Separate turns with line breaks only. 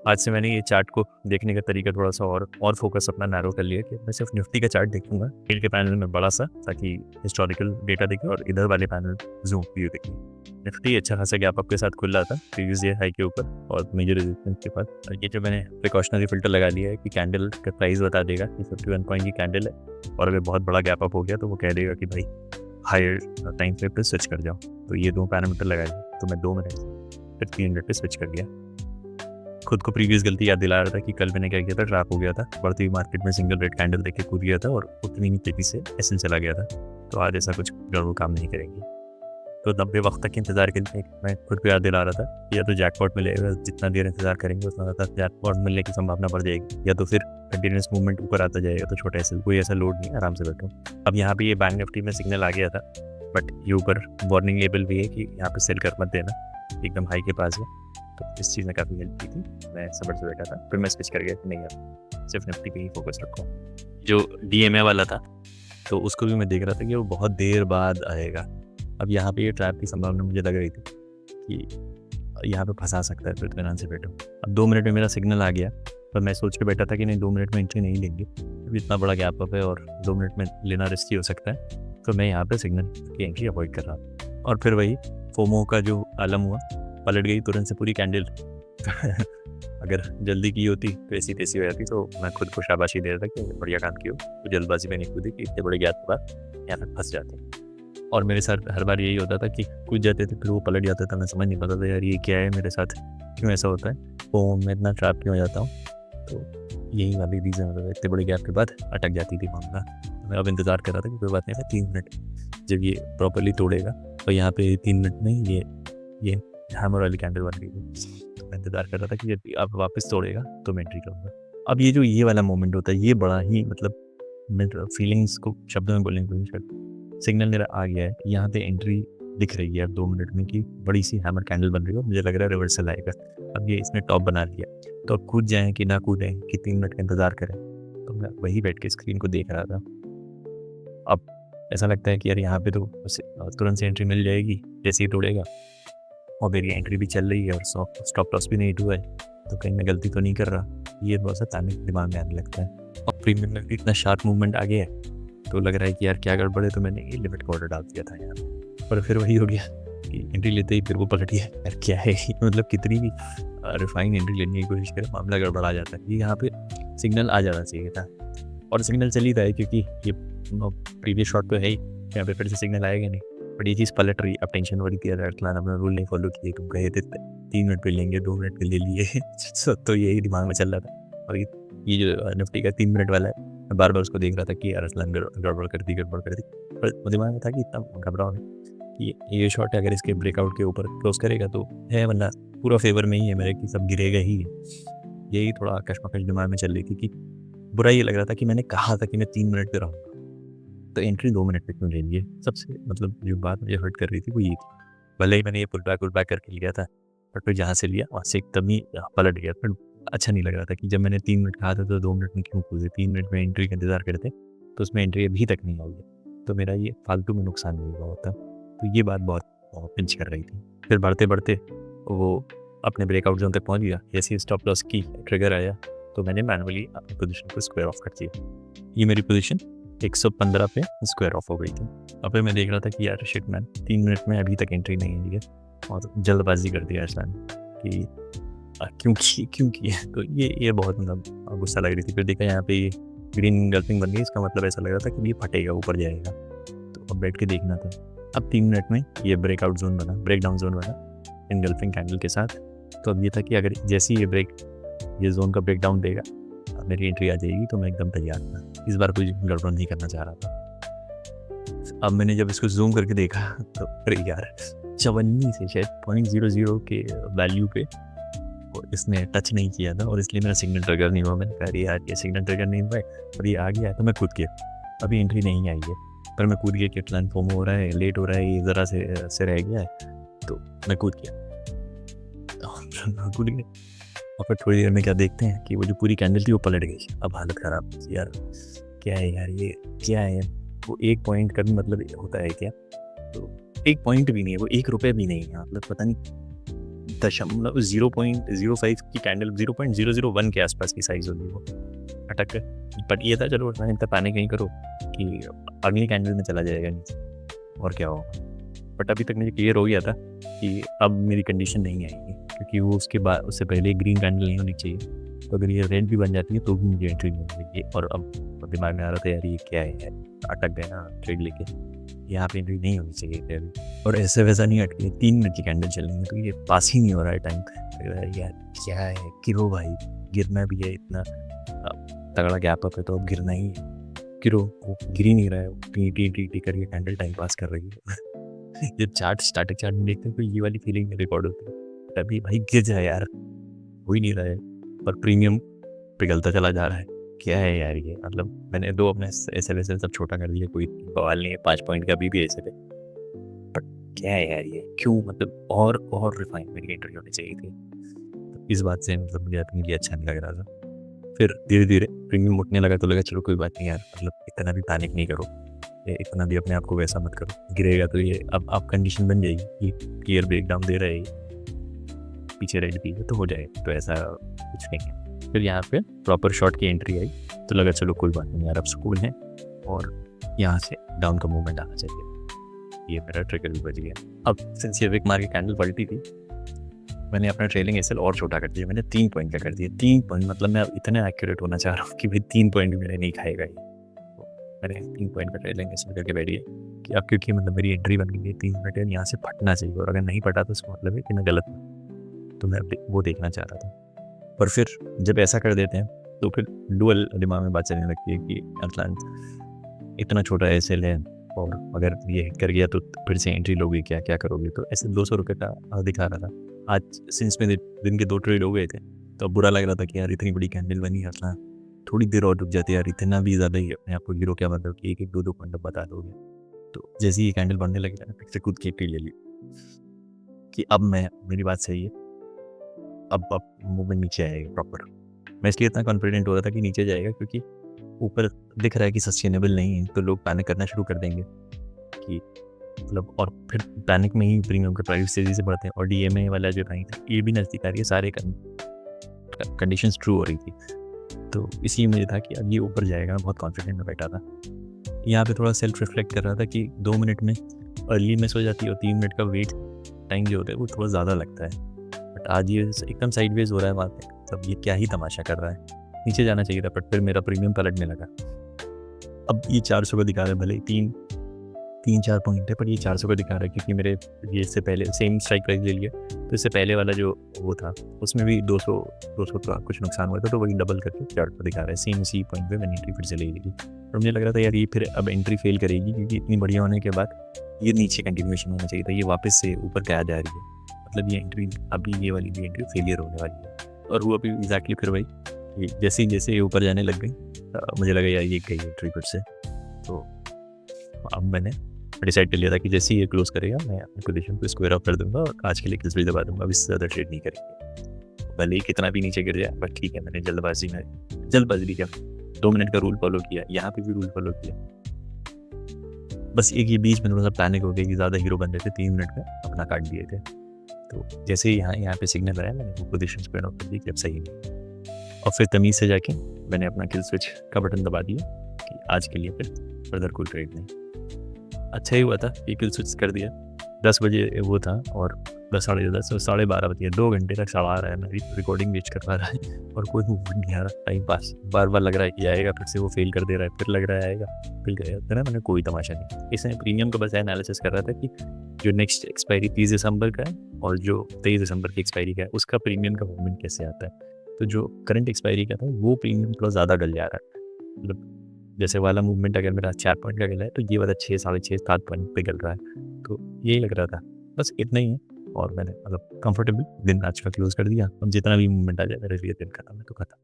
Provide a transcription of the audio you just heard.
आज से मैंने ये चार्ट को देखने का तरीका थोड़ा-सा और फ़ोकस अपना नैरो कर लिया कि मैं सिर्फ़ निफ्टी का चार्ट देखूँगा, नीचे के पैनल में बड़ा-सा, ताकि हिस्टोरिकल डेटा दिखे और इधर वाले पैनल ज़ूम व्यू दिखे। निफ्टी अच्छा खासा गैप अप के साथ खुल रहा था प्रीवियस डे हाई के ऊपर और मेजर रेजिस्टेंस के पास। और ये जो मैंने प्रिकॉशनरी फ़िल्टर लगा लिया है कि कैंडल का प्राइस बता देगा कि 51 पॉइंट की कैंडल है और अगर बहुत बड़ा गैप अप हो गया तो वो कह देगा कि भाई हायर टाइम फ्रेम पे स्विच कर जाओ। तो ये 2 पैरामीटर लगा लिए, तो मैं 2 मिनट फिर 3 मिनट पे स्विच कर गया। खुद को प्रीवियस गलती याद दिला रहा था कि कल मैंने क्या किया था, ट्रैप हो गया था, बढ़ती हुई मार्केट में सिंगल रेड कैंडल देख के कूद गया था और उतनी ही तेजी से एसएल चला गया था। तो आज ऐसा कुछ गड़बड़ काम नहीं करेंगे। तो लंबे वक्त तक इंतजार के लिए मैं खुद को याद दिला रहा था कि या तो जैकपॉट मिलेगा, जितना देर इंतजार करेंगे उतना ज़्यादा जैकपॉट मिलने की संभावना बढ़ जाएगी, या तो फिर कंटिन्यूस मूवमेंट ऊपर आता जाएगा तो छोटा एसएल। कोई ऐसा लोड नहीं है, आराम से बैठो। अब यहाँ पे ये बैंक निफ्टी में सिग्नल आ गया था, बट ये ऊपर वार्निंग लेबल भी है कि यहाँ पे सेल कर मत देना, एकदम हाई के पास है। तो इस चीज़ ने काफ़ी हेल्प की थी। मैं सबर से बैठा था, फिर मैं स्विच कर गया कि नहीं यार सिर्फ निफ्टी पे ही फोकस रखो। जो डीएमए वाला था तो उसको भी मैं देख रहा था कि वो बहुत देर बाद आएगा। अब यहाँ पे ये ट्रैप की संभावना मुझे लग रही थी कि यहाँ पे फंसा सकता है, फिर इत्मीनान से बैठो। अब 2 मिनट में मेरा सिग्नल आ गया, पर मैं सोच के बैठा था कि नहीं 2 मिनट में एंट्री नहीं लेंगे, अभी इतना बड़ा गैप अप है और 2 मिनट में लेना रिस्की हो सकता है। तो मैं यहाँ पे सिग्नल की एंट्री अवॉइड कर रहा था। और फिर वही फोमो का जो आलम हुआ, पलट गई तुरंत से पूरी कैंडल। अगर जल्दी की होती तो ऐसी तैसी हो जाती, तो मैं खुद को शाबाशी दे रहा था कि बढ़िया काम किया, तो जल्दबाजी में नहीं कूदी कि इतने बड़े गैप के बाद यहाँ तक फंस जाते। और मेरे साथ हर बार यही होता था कि कूद जाते थे फिर वो पलट जाता था। मैं समझ नहीं पाता था यार ये क्या है मेरे साथ, क्यों ऐसा होता है, तो मैं इतना ट्रैप क्यों हो जाता हूँ। तो यही वाली रीज़न होता था, इतने बड़े गैप के बाद अटक जाती थी मामला। तो मैं अब इंतज़ार कर रहा था कि कोई बात नहीं है, 3 मिनट जब ये प्रॉपरली तोड़ेगा, तो यहाँ पे 3 मिनट में ये हैमर वाली कैंडल बन गई थी। तो मैं इंतज़ार कर रहा था कि जब अब वापस तोड़ेगा तो मैं एंट्री करूँगा। अब ये वाला मोमेंट होता है, ये बड़ा ही मतलब मैं फीलिंग्स को शब्दों में बोलने की कोशिश करता। सिग्नल मेरा आ गया है, यहाँ पे एंट्री दिख रही है अब 2 मिनट में कि बड़ी सी हैमर कैंडल बन रही है, मुझे लग रहा है रिवर्सल आएगा। अब ये इसने टॉप बना लिया, तो अब कूद जाएँ कि ना कूदें, कि 3 मिनट का इंतज़ार करें। तो मैं वही बैठ के स्क्रीन को देख रहा था। अब ऐसा लगता है कि यार यहाँ पे तो तुरंत से एंट्री मिल जाएगी जैसे ही तोड़ेगा, और मेरी एंट्री भी चल रही है और स्टॉप लॉस भी नहीं हुआ है, तो कहीं मैं गलती तो नहीं कर रहा। ये बहुत सा पैनिक दिमाग में आने लगता है। और प्रीमियम में भी इतना शार्प मूवमेंट आ गया है, तो लग रहा है कि यार क्या गड़बड़ है, तो मैंने ये लिमिट का ऑर्डर डाल दिया था यार। पर फिर वही हो गया कि एंट्री लेते ही फिर वो पलट गया। यार क्या है मतलब कितनी भी रिफाइन एंट्री लेने की कोशिश करें, मामला गड़बड़ आ जाता है। ये यहाँ पे सिग्नल आ जाना चाहिए था, और सिग्नल चल ही रहा है क्योंकि ये प्रीवियस शॉट तो है ही, यहाँ पे फिर से सिग्नल आएगा नहीं। बट ये चीज़ पलट रही, अब टेंशन हो रही थी, अरसलान अपना रूल नहीं फॉलो किए, तुम गए थे 3 मिनट पे लेंगे, 2 मिनट पे ले लिए। तो यही दिमाग में चल रहा था। और ये जो निफ्टी का 3 मिनट वाला है, मैं बार बार उसको देख रहा था कि अरसलान गड़बड़ कर दी। पर दिमाग में था कि इतना घबराओ नहीं, कि ये शॉट अगर इसके ब्रेकआउट के ऊपर क्लोज करेगा तो है, वरना पूरा फेवर में ही है मेरे कि सब गिरेगा ही। यही थोड़ा कशमकश दिमाग में चल रही थी कि बुरा ये लग रहा था कि मैंने कहा था कि मैं 3 मिनट पे रहूँगा, तो एंट्री 2 मिनट पे क्यों ले लिए। सबसे मतलब जो बात मुझे हर्ट कर रही थी वो ये थी। भले ही मैंने ये पुल बैक करके लिया था, बट फिर जहाँ से लिया वहाँ से एकदम ही पलट गया। फिर अच्छा नहीं लग रहा था कि जब मैंने 3 मिनट कहा था तो 2 मिनट में क्यों कूदे, 3 मिनट में एंट्री का इंतज़ार करते तो उसमें एंट्री अभी तक नहीं होगी, तो मेरा ये फालतू में नुकसान नहीं हुआ होता। तो ये बात बहुत पिंच कर रही थी। फिर बढ़ते वो अपने ब्रेकआउट जोन तक पहुँच गया, जैसे ही स्टॉप लॉस की ट्रिगर आया तो मैंने मैनुअली अपनी पोजीशन को स्क्वायर ऑफ कर दिया। ये मेरी पोजीशन 115 पे स्क्वायर ऑफ हो गई थी। अब फिर मैं देख रहा था कि यार शिट मैन, 3 मिनट में अभी तक एंट्री नहीं हुई है, और जल्दबाजी कर दिया अरसलान कि क्यों की है। तो ये बहुत मतलब गुस्सा लग रही थी। फिर देखा यहाँ पे ये ग्रीन इंगल्फिंग बन गई, इसका मतलब ऐसा लग रहा था कि ये फटेगा, ऊपर जाएगा। तो अब बैठ के देखना था। अब 3 मिनट में ये ब्रेकआउट जोन बना, ब्रेकडाउन जोन बना इंगल्फिंग कैंडल के साथ। तो अब ये था कि अगर जैसे ही ये जोन का ब्रेकडाउन देगा, मेरी एंट्री आ जाएगी, तो मैं एकदम तैयार था। इस बार कोई गड़बड़ नहीं करना चाह रहा था। अब मैंने जब इसको जूम करके देखा तो अरे यार 54 से शायद 0.00 के वैल्यू पे इसने टच नहीं किया था, और इसलिए मेरा सिग्नल ट्रिगर नहीं हुआ। मैंने कहा यार ये सिग्नल ट्रिगर नहीं हुआ है, और ये आ गया है तो मैं कूद गया। अभी एंट्री नहीं आई है, पर मैं कूद गया कि प्लान फॉर्म हो रहा है, लेट हो रहा है, ये ज़रा से रह गया है, तो मैं कूद गया। कूद गया, और फिर थोड़ी देर में क्या देखते हैं कि वो जो पूरी कैंडल थी वो पलट गई। अब हालत ख़राब यार, क्या है यार, ये क्या है। वो 1 पॉइंट का भी मतलब होता है क्या? तो 1 पॉइंट भी नहीं है, वो 1 रुपये भी नहीं है, मतलब पता नहीं दशमलव 0.05 की कैंडल 0.001 के आसपास की साइज़ होगी वो, अटक गए। बट ये था चलो मैंने इतना पैनिक नहीं करो कि अगली कैंडल में चला जाएगा नीचे और क्या होगा। बट अभी तक मुझे क्लियर हो गया था कि अब मेरी कंडीशन नहीं आएगी, क्योंकि वो उसके बाद उससे पहले ग्रीन कैंडल नहीं होनी चाहिए। तो अगर ये रेड भी बन जाती है तो भी मुझे एंट्री नहीं मिलेगी। और अब दिमाग में आ रहा था यार ये क्या है यार, अटक गए ना ट्रेड लेके, यहाँ पे एंट्री नहीं होनी चाहिए थी अभी। और ऐसे वैसा नहीं अटकी, 3 मिनट की कैंडल चल रही है तो ये पास ही नहीं हो रहा है टाइम। लग रहा है यार क्या है, गिरो भाई, गिरना भी है, इतना तगड़ा गैप अप है तो अब गिरना ही है, गिरो। वो गिर ही नहीं रहा है, टी टी टी टी करके कैंडल टाइम पास कर रही है। जब चार्ट स्टार्टिंग चार्ट में देखते हैं तो ये वाली फीलिंग रिकॉर्ड होती है, अभी भाई गिर जाए यार, हो ही नहीं रहा है, पर प्रीमियम पिघलता चला जा रहा है। क्या है यार ये, मतलब मैंने 2 अपने एस एल सब छोटा कर दिया, कोई बवाल नहीं है, 5 पॉइंट का अभी भी ऐसे थे। बट क्या है यार ये, क्यों, मतलब और रिफाइन मेरी एंट्री होनी चाहिए थी। तो इस बात से मतलब मुझे अपने लिए अच्छा नहीं लग रहा था। फिर धीरे धीरे प्रीमियम उठने लगा तो लगा चलो कोई बात नहीं यार, मतलब इतना भी पैनिक नहीं करो, इतना भी अपने आप को वैसा मत करो, गिरेगा तो ये अब कंडीशन बन जाएगी कि क्लियर ब्रेकडाउन दे रहा है, पीछे रेड की तो हो जाए, तो ऐसा कुछ नहीं है। फिर यहाँ पे प्रॉपर शॉट की एंट्री आई तो लगा चलो कोई बात नहीं यार, अब सुकून है और यहाँ से डाउन का मूवमेंट आना चाहिए। ये मेरा ट्रिगर भी बच गया। अब सिंस ये विक मार के कैंडल पलटी थी, मैंने अपना ट्रेलिंग एसएल और छोटा कर दिया, मैंने 3 पॉइंट का कर दिया। 3 पॉइंट मतलब मैं अब इतना एक्यूरेट होना चाह रहा हूँ कि भाई 3 पॉइंट भी मेरे नहीं खाएगा ये। तो मैंने 3 पॉइंट का ट्रेलिंग एसएल करके बैठ गया कि अब क्योंकि मतलब मेरी एंट्री बन गई है 3 मिनट है, यहाँ से फटना चाहिए, और अगर नहीं फटा तो उसका मतलब है कि मैं गलत हूँ। तो मैं वो देखना चाह रहा था। पर फिर जब ऐसा कर देते हैं तो फिर डुअल दिमाग में बात चलने लगती है कि अटलांट इतना छोटा एसएल है, और अगर ये हिट कर गया तो फिर से एंट्री लोगे, क्या क्या करोगे। तो ऐसे 200 रुपये का दिखा रहा था। आज सिंस में दिन के 2 ट्रेड हो गए थे तो बुरा लग रहा था कि यार इतनी बड़ी कैंडल बनी है, थोड़ी देर और रुक जाती है यार, इतना भी ज़्यादा ही अपने आप को गिरो, क्या मतलब कि 1-1 2-2 पॉइंट बता दोगे। तो जैसे ही ये कैंडल बनने लगी ना, फिर से खुद की एंट्री ले ली कि अब मेरी बात सही है, अब मूवमेंट नीचे आएगा प्रॉपर। मैं इसलिए इतना कॉन्फिडेंट हो रहा था कि नीचे जाएगा, क्योंकि ऊपर दिख रहा है कि सस्टेनेबल नहीं है, तो लोग पैनिक करना शुरू कर देंगे कि मतलब, और फिर पैनिक में ही प्रीमियम का प्राइस तेज़ी से बढ़ते हैं। और डीएमए वाला जो टाइम था ये भी नज़दीक आ रही है, सारे कंडीशंस ट्रू हो रही थी। तो इसी मुझे था कि अब ये ऊपर जाएगा, मैं बहुत कॉन्फिडेंट में बैठा था। यहाँ पे थोड़ा सेल्फ रिफ्लेक्ट कर रहा था कि 2 मिनट में अर्ली मिस हो जाती है और 3 मिनट का वेट टाइम जो होता है वो थोड़ा ज़्यादा लगता है। बट आज ये एकदम साइडवेज हो रहा है वहाँ पे, तब ये क्या ही तमाशा कर रहा है, नीचे जाना चाहिए था। बट फिर मेरा प्रीमियम पलटने लगा। अब ये 400 का दिखा रहा है, भले 3-4 पॉइंट है, पर ये 400 का दिखा रहा है, क्योंकि मेरे ये इससे पहले सेम स्ट्राइक प्राइस ले लिया, तो इससे पहले वाला जो वो था उसमें भी 200 का कुछ नुकसान हुआ था, तो वही डबल करके 400 दिखा रहा है। सेम इसी पॉइंट पे मैंने एंट्री फिर से ले ली। और मुझे लग रहा था यार ये फिर अब एंट्री फेल करेगी, क्योंकि इतनी बढ़िया होने के बाद ये नीचे कंटिन्यूएशन होना चाहिए था, ये वापस से ऊपर क्या जा रही है, मतलब ये एंट्री अभी ये वाली भी एंट्री फेलियर होने वाली है। और हुआ भी एग्जैक्टली फिर वही, जैसे जैसे ये ऊपर जाने लग गई मुझे लगा यार ये गई एंट्री फिर से। तो अब मैंने डिसाइड कर लिया था कि जैसे ही ये क्लोज करेगा मैं अपनी पोजीशन को स्क्वायर ऑफ कर दूंगा और आज के लिए किल्स भी दबा दूंगा, अब इससे ज़्यादा ट्रेड नहीं करेंगे, भले ही कितना भी नीचे गिर जाए। बट ठीक है, मैंने जल्दबाजी भी क्या, 2 मिनट का रूल फॉलो किया, यहाँ पे भी रूल फॉलो किया। बस एक ये बीच में थोड़ा सा पैनिक हो गया कि ज़्यादा हीरो बन रहे थे, 3 मिनट में अपना काट दिए थे। तो जैसे ही यहाँ पे सिग्नल आया, मैंने वो पोजीशन स्क्वायर ऑफ कर दी कि अब सही नहीं, और फिर तमीज़ से जाके मैंने अपना किल स्विच का बटन दबा दिया कि आज के लिए फिर फर्दर कोई ट्रेड नहीं। अच्छा ही हुआ था कि किल स्विच कर दिया। 10 बजे वो था और 10 साढ़े 10 साढ़े 12 बजे 2 घंटे तक सड़ा रहा है, मेरी रिकॉर्डिंग वेस्ट करवा रहा है और कोई मूवमेंट नहीं आ रहा, टाइम पास। बार बार लग रहा है कि आएगा, फिर से वो फेल कर दे रहा है, फिर लग रहा है आएगा, फिर गया तो ना, मैंने कोई तमाशा नहीं। इसमें प्रीमियम का बस एनालिसिस कर रहा था कि जो नेक्स्ट एक्सपायरी 30 दिसंबर का है और जो 23 दिसंबर की एक्सपायरी का है, उसका प्रीमियम का मूवमेंट कैसे आता है। तो जो करंट एक्सपायरी का था वो प्रीमियम थोड़ा ज़्यादा डल जा रहा है, मतलब जैसे वाला मूवमेंट अगर मेरा 4 पॉइंट का गला है तो ये वाला 6 साढ़े 6 7 पॉइंट पे गल रहा है। तो यही लग रहा था, बस इतना ही है। और मैंने मतलब कंफर्टेबल दिन आज का क्लोज कर दिया। अब जितना भी मूवमेंट आ जाए मेरे लिए दिन खत्म है तो खत्म।